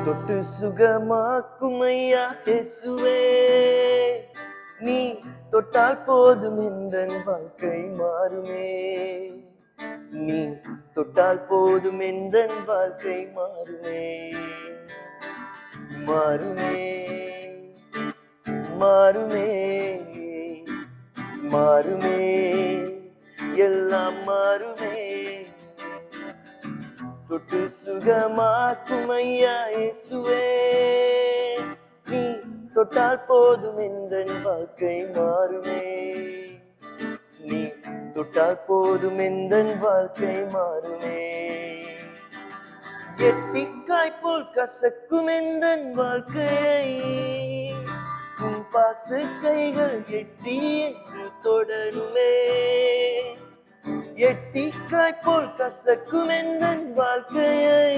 தொட்டு சுகமாக்கும் ஐயா இயேசுவே, நீ தொட்டால் போதும் எந்தன் வாழ்க்கை மாறுமே. நீ தொட்டால் போதும் எந்தன் வாழ்க்கை மாறுமே. மாறுமே மாறுமே மாறுமே எல்லாம் மாறுமே. தொட்டு சுகமாக்கும் ஐயா இயேசுவே, நீ தொட்டால் போதும் எந்தன் வாழ்க்கை மாறுமே. நீ தொட்டால் போதும் எந்தன் வாழ்க்கை மாறுமே. எட்டிக்காய் போல் கசக்கும் எந்தன் வாழ்க்கையை உன் பாச கைகள் எட்டி என்று தொடருமே. எட்டிக்காய் போல் கசக்கும் எந்தன் வாழ்க்கையை